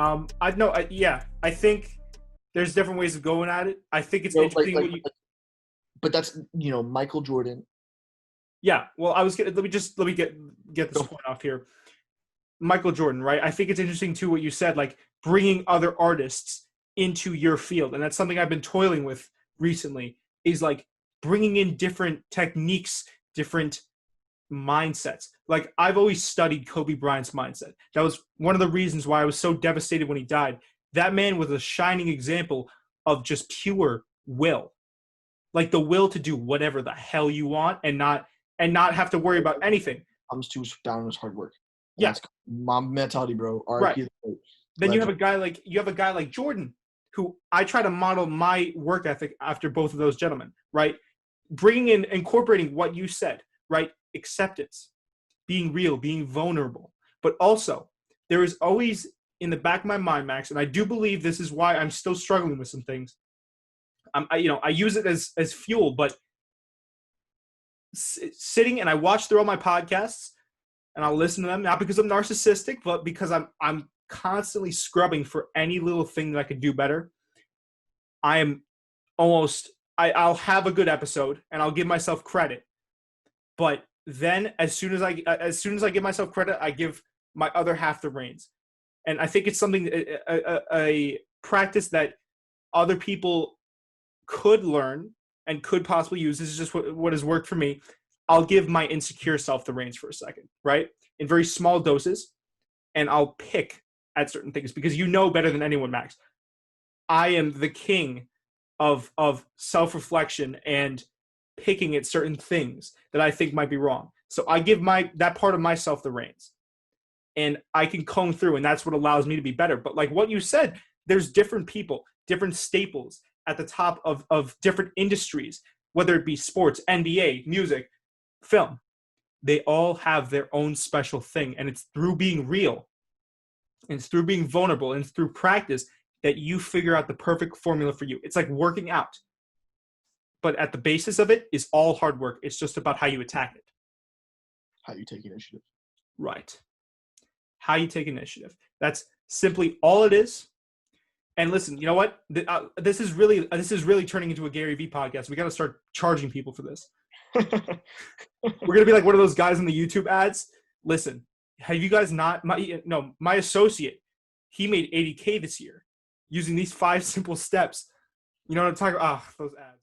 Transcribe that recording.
I think there's different ways of going at it. I think it's You know, like, interesting like, what you. like, but that's Michael Jordan. Yeah, well, I was gonna let me get this Go. point off here. Michael Jordan, right? I think it's interesting too what you said, like bringing other artists into your field, and that's something I've been toiling with recently. Is like bringing in different techniques, different mindsets. Like I've always studied Kobe Bryant's mindset. That was one of the reasons why I was so devastated when he died. That man was a shining example of just pure will. Like the will to do whatever the hell you want and not have to worry about anything. Comes to down his hard work. And Yeah, that's my mentality, bro. right. R.I.P. Then Legend. you have a guy like Jordan, who I try to model my work ethic after both of those gentlemen, right? Bringing in, incorporating what you said, right? Acceptance, being real, being vulnerable, but also there is always in the back of my mind, Max, and I do believe this is why I'm still struggling with some things. I use it as fuel, but sitting and I watch through all my podcasts and I'll listen to them not because I'm narcissistic, but because I'm constantly scrubbing for any little thing that I could do better. I am I'll have a good episode and I'll give myself credit, but then as soon as I give myself credit, I give my other half the reins, and I think it's something a practice that other people could learn and could possibly use. This is just what has worked for me. I'll give my insecure self the reins for a second, right? In very small doses, and I'll pick at certain things because you know better than anyone, Max. I am the king of self-reflection and picking at certain things that I think might be wrong. So I give that part of myself the reins. And I can comb through, and that's what allows me to be better. But like what you said, there's different people, different staples at the top of different industries, whether it be sports, NBA, music, film. They all have their own special thing. And it's through being real, and it's through being vulnerable, and it's through practice that you figure out the perfect formula for you. It's like working out. But at the basis of it is all hard work. It's just about how you attack it. How you take initiative. Right. How you take initiative. That's simply all it is. And listen, you know what? This is really turning into a Gary Vee podcast. We got to start charging people for this. We're gonna be like one of those guys in the YouTube ads. Listen, have you guys not? My associate, he made 80K this year using these 5 simple steps. You know what I'm talking about? Those ads.